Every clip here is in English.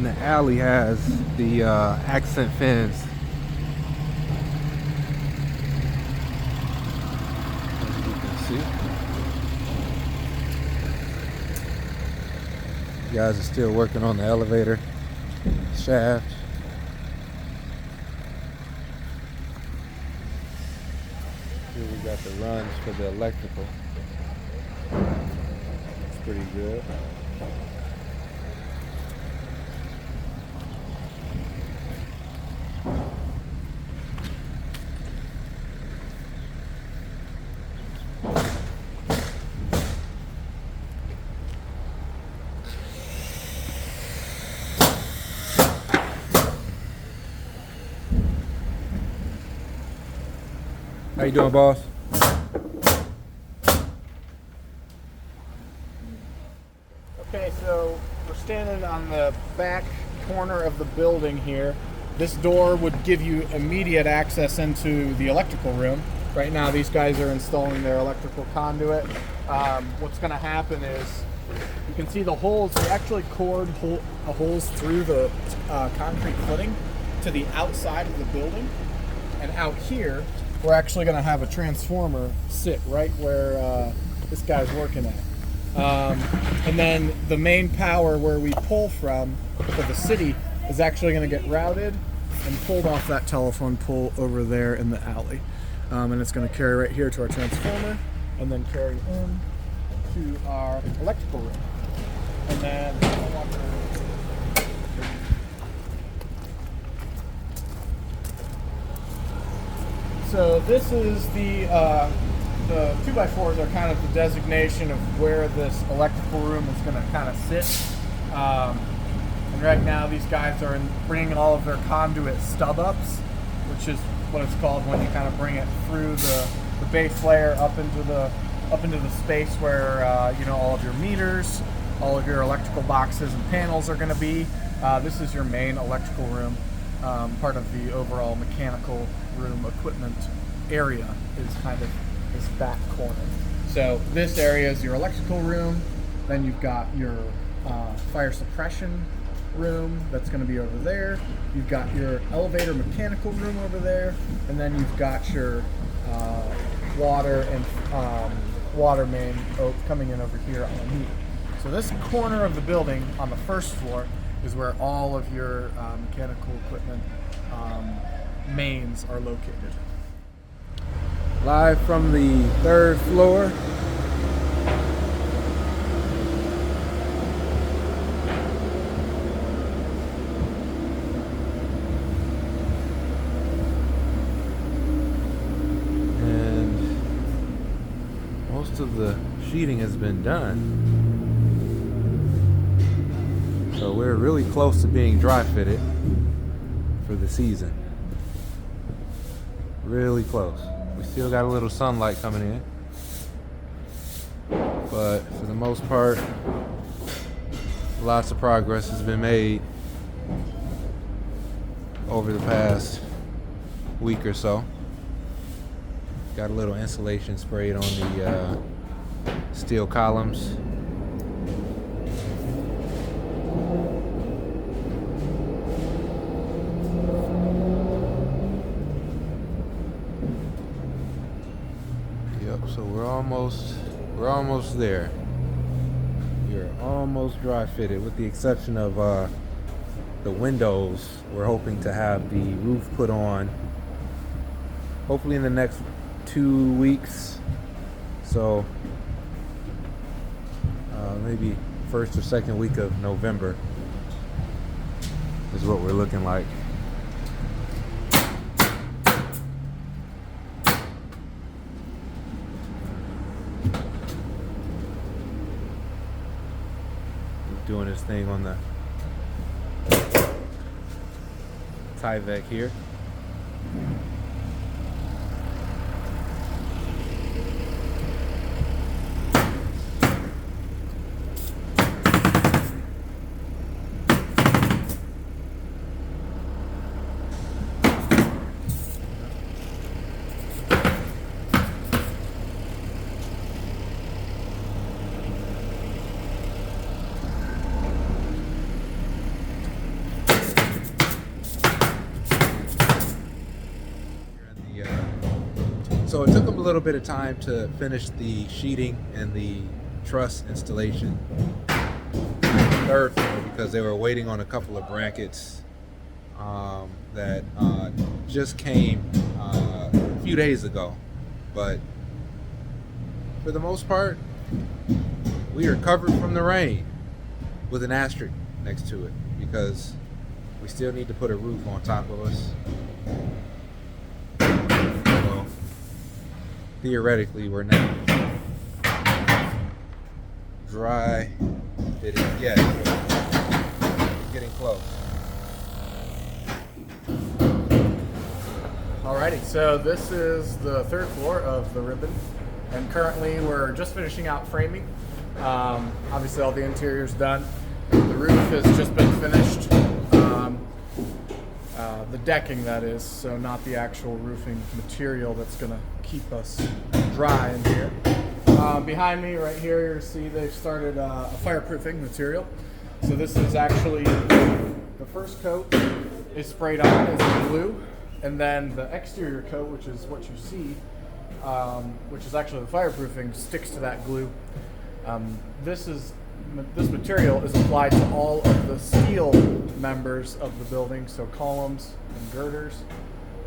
the alley has the accent fins. As you can see, you guys are still working on the elevator shaft. Here we got the runs for the electrical. It's pretty good. How you doing, boss? Okay, so we're standing on the back corner of the building here. This door would give you immediate access into the electrical room. Right now, these guys are installing their electrical conduit. What's going to happen is you can see the holes. We actually cored holes through the concrete footing to the outside of the building, and out here we're actually going to have a transformer sit right where this guy's working at. And then the main power where we pull from for the city is actually going to get routed and pulled off that telephone pole over there in the alley. And it's going to carry right here to our transformer and then carry in to our electrical room. And then so this is the 2x4s are kind of the designation of where this electrical room is going to kind of sit. And right now these guys are bringing all of their conduit stub-ups, which is what it's called when you kind of bring it through the base layer up into the space where all of your meters, all of your electrical boxes and panels are going to be. This is your main electrical room. Part of the overall mechanical room equipment area is kind of this back corner. So this area is your electrical room. Then you've got your fire suppression room that's going to be over there. You've got your elevator mechanical room over there, and then you've got your water and water main coming in over here on the meter. So this corner of the building on the first floor is where all of your mechanical equipment mains are located. Live from the 3rd floor. And most of the sheathing has been done. So we're really close to being dry fitted for the season. Really close. We still got a little sunlight coming in, but for the most part, lots of progress has been made over the past week or so. Got a little insulation sprayed on the steel columns. So we're almost there. We're almost dry fitted, with the exception of the windows. We're hoping to have the roof put on hopefully in the next 2 weeks. So maybe first or second week of November is what we're looking like. Doing his thing on the Tyvek here. little bit of time to finish the sheeting and the truss installation on the third floor because they were waiting on a couple of brackets that just came a few days ago. But for the most part, we are covered from the rain with an asterisk next to it because we still need to put a roof on top of us. Well, theoretically, we're not dry fitted yet. We're getting close. Alrighty, so this is the third floor of the ribbon, and currently we're just finishing out framing. Obviously all the interior's done. The roof has just been finished. The decking, that is, so not the actual roofing material that's going to keep us dry in here. Behind me right here, you see they've started a fireproofing material. So this is actually the first coat is sprayed on as glue, and then the exterior coat, which is what you see, which is actually the fireproofing, sticks to that glue. This material is applied to all of the steel members of the building, so columns and girders,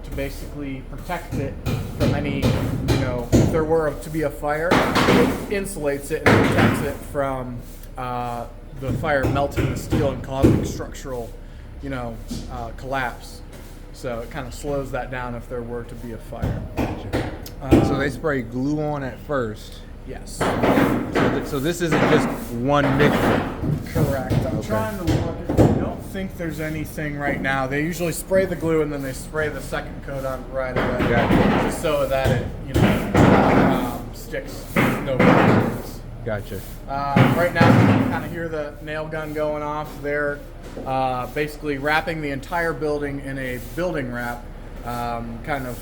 to basically protect it from any, if there were to be a fire, it insulates it and protects it from the fire melting the steel and causing structural, collapse. So it kind of slows that down if there were to be a fire. So they spray glue on at first. Yes. So this isn't just one mixture. Correct. I'm trying to look. I don't think there's anything right now. They usually spray the glue and then they spray the second coat on right away, just so that it, sticks. No problems. Gotcha. Right now, you can kind of hear the nail gun going off. They're basically wrapping the entire building in a building wrap. Kind of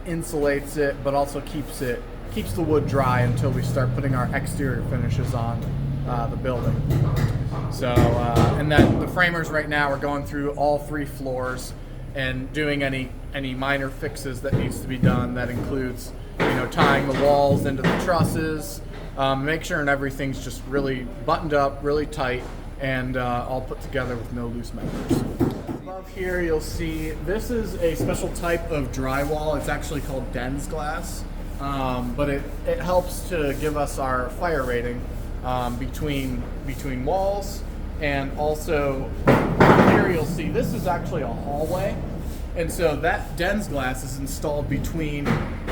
insulates it, but also keeps the wood dry until we start putting our exterior finishes on the building. So, and then the framers right now are going through all 3 floors and doing any minor fixes that needs to be done. That includes, tying the walls into the trusses, make sure and everything's just really buttoned up, really tight, and all put together with no loose members. Above here, you'll see this is a special type of drywall. It's actually called Den's glass. But it helps to give us our fire rating between walls, and also here you'll see this is actually a hallway, and so that Den's glass is installed between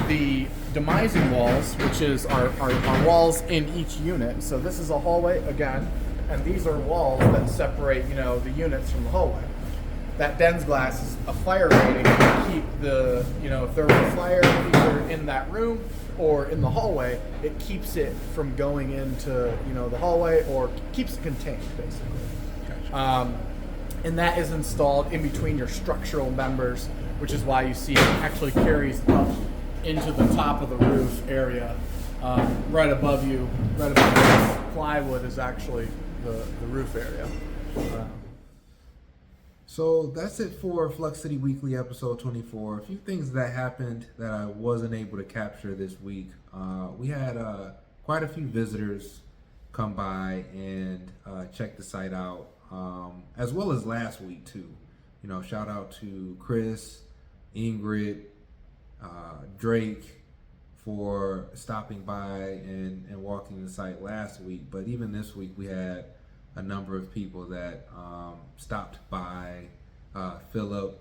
the demising walls, which is our walls in each unit. So this is a hallway again, and these are walls that separate the units from the hallway. That Den's glass is a fire rating to keep the, if there was a fire either in that room or in the hallway, it keeps it from going into, the hallway, or keeps it contained, basically. Gotcha. And that is installed in between your structural members, which is why you see it actually carries up into the top of the roof area. Right above you, the plywood is actually the roof area. So that's it for Flux City Weekly episode 24. A few things that happened that I wasn't able to capture this week. We had quite a few visitors come by and check the site out, as well as last week too. Shout out to Chris, Ingrid, Drake for stopping by and walking the site last week. But even this week we had a number of people that stopped by, Philip,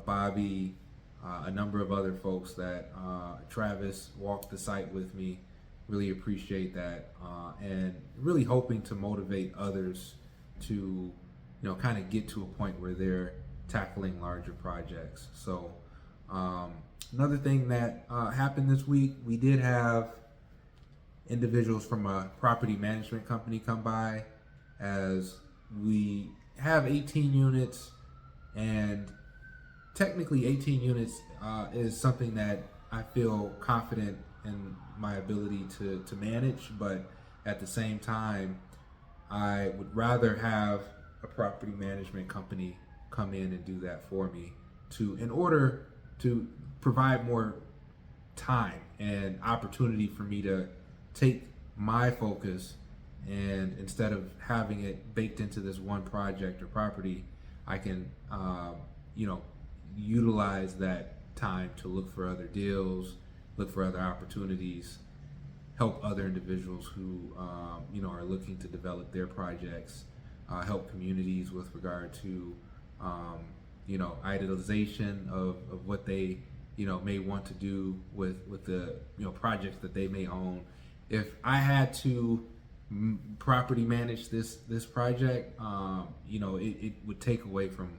Bobby, a number of other folks that Travis walked the site with me. Really appreciate that, and really hoping to motivate others to kind of get to a point where they're tackling larger projects. So another thing that happened this week, we did have individuals from a property management company come by, as we have 18 units, and technically 18 units is something that I feel confident in my ability to manage, but at the same time I would rather have a property management company come in and do that for me in order to provide more time and opportunity for me to take my focus, and instead of having it baked into this one project or property, I can utilize that time to look for other deals, look for other opportunities, help other individuals who are looking to develop their projects, help communities with regard to idolization of what they may want to do with the projects that they may own. If I had to property manage this project, it would take away from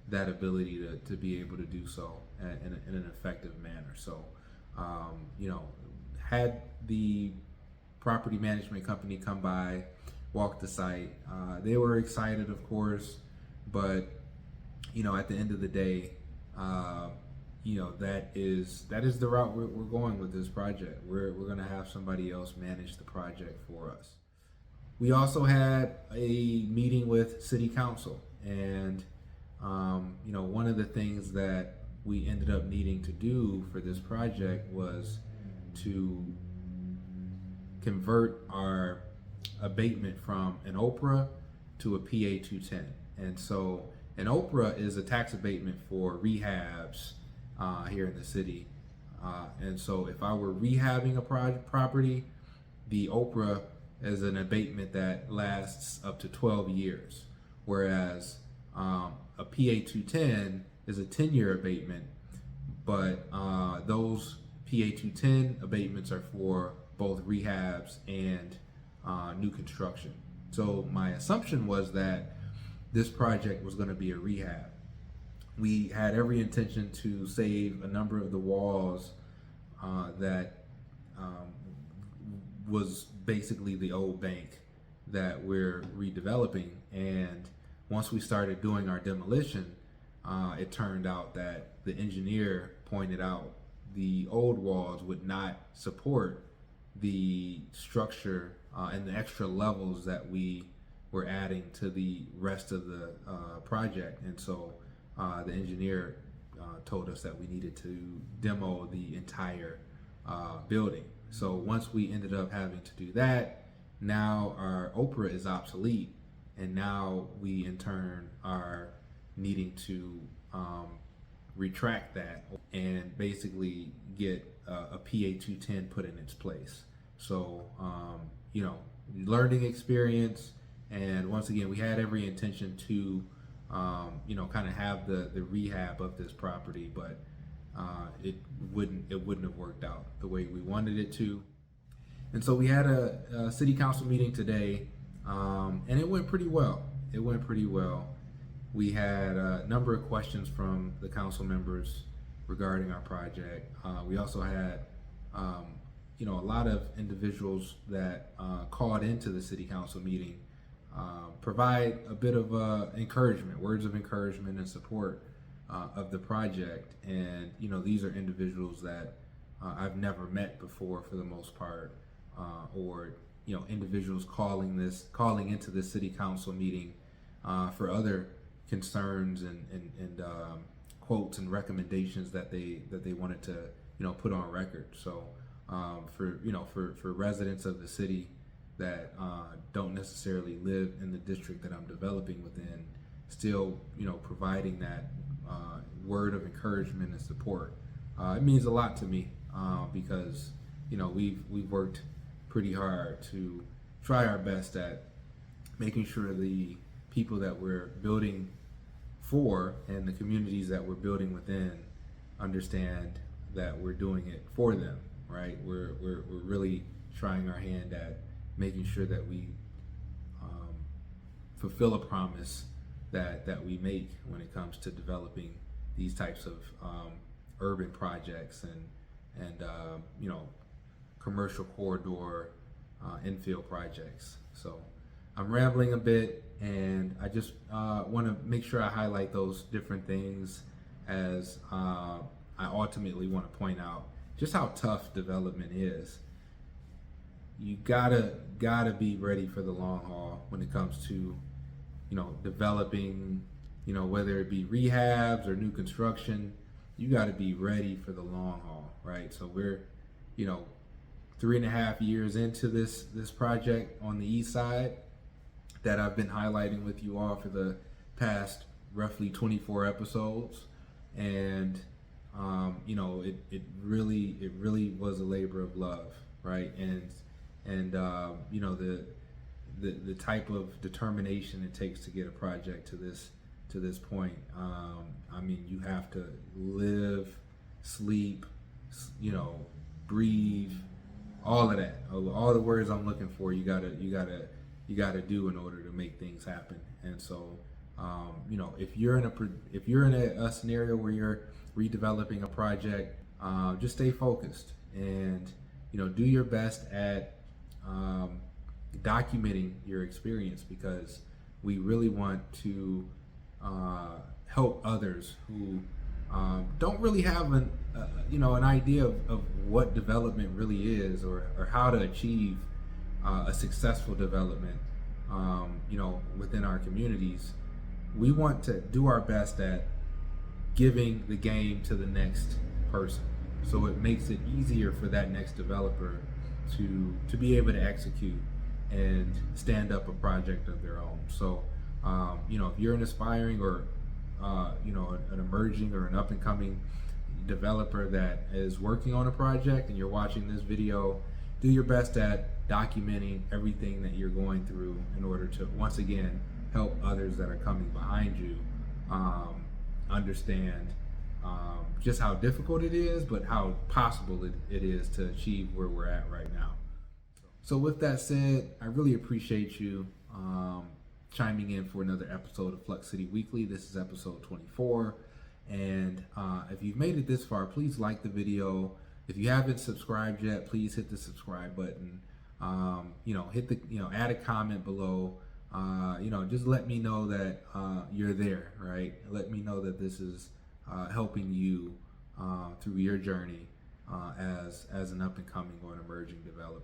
that ability to be able to do so in an effective manner. So had the property management company come by, walk the site, they were excited, of course, but at the end of the day, that is the route we're going with this project. We're going to have somebody else manage the project for us. We also had a meeting with City Council, and one of the things that we ended up needing to do for this project was to convert our abatement from an OPRA to a PA-210. And so an OPRA is a tax abatement for rehabs here in the city. And so if I were rehabbing a property, the OPRA is an abatement that lasts up to 12 years, whereas a PA-210 is a 10-year abatement, but those PA-210 abatements are for both rehabs and new construction. So my assumption was that this project was going to be a rehab. We had every intention to save a number of the walls that was basically the old bank that we're redeveloping. And once we started doing our demolition, it turned out that the engineer pointed out the old walls would not support the structure and the extra levels that we were adding to the rest of the project. And so the engineer told us that we needed to demo the entire building. So once we ended up having to do that, now our OPRA is obsolete, and now we in turn are needing to retract that and basically get a PA-210 put in its place. So learning experience, and once again, we had every intention to kind of have the rehab of this property, but it wouldn't have worked out the way we wanted it to. And so we had a city council meeting today, and it went pretty well. We had a number of questions from the council members regarding our project. We also had a lot of individuals that called into the city council meeting provide a bit of encouragement, words of encouragement and support of the project. And these are individuals that I've never met before, for the most part, or individuals calling into the city council meeting for other concerns and quotes and recommendations that they wanted to put on record. So for residents of the city that don't necessarily live in the district that I'm developing within, still providing that word of encouragement and support, it means a lot to me, because we've worked pretty hard to try our best at making sure the people that we're building for and the communities that we're building within understand that we're doing it for them, right? We're really trying our hand at making sure that we fulfill a promise that we make when it comes to developing these types of urban projects and commercial corridor infill projects. So I'm rambling a bit, and I just want to make sure I highlight those different things, as I ultimately want to point out just how tough development is. You gotta be ready for the long haul when it comes to developing, whether it be rehabs or new construction. you got to be ready for the long haul, right? So we're, you know, 3.5 years into this project on the east side that I've been highlighting with you all for the past roughly 24 episodes, and you know, it really was a labor of love, right? And you know, the type of determination it takes to get a project to this point. I mean, you have to live, sleep, you know, breathe, all of that, all the words I'm looking for. You gotta do in order to make things happen. And so, you know, if you're in a scenario where you're redeveloping a project, just stay focused and, you know, do your best at documenting your experience, because we really want to help others who don't really have an idea of what development really is, or how to achieve a successful development, you know, within our communities. We want to do our best at giving the game to the next person, so it makes it easier for that next developer to be able to execute and stand up a project of their own. So, you know, if you're an aspiring or you know, an emerging or an up and coming developer that is working on a project and you're watching this video, do your best at documenting everything that you're going through in order to, once again, help others that are coming behind you understand just how difficult it is, but how possible it is to achieve where we're at right now. So with that said, I really appreciate you chiming in for another episode of Flux City Weekly. This is episode 24. And if you've made it this far, please like the video. If you haven't subscribed yet, please hit the subscribe button. You know, add a comment below. You know, just let me know that you're there, right? Let me know that this is helping you through your journey as an up and coming or an emerging developer.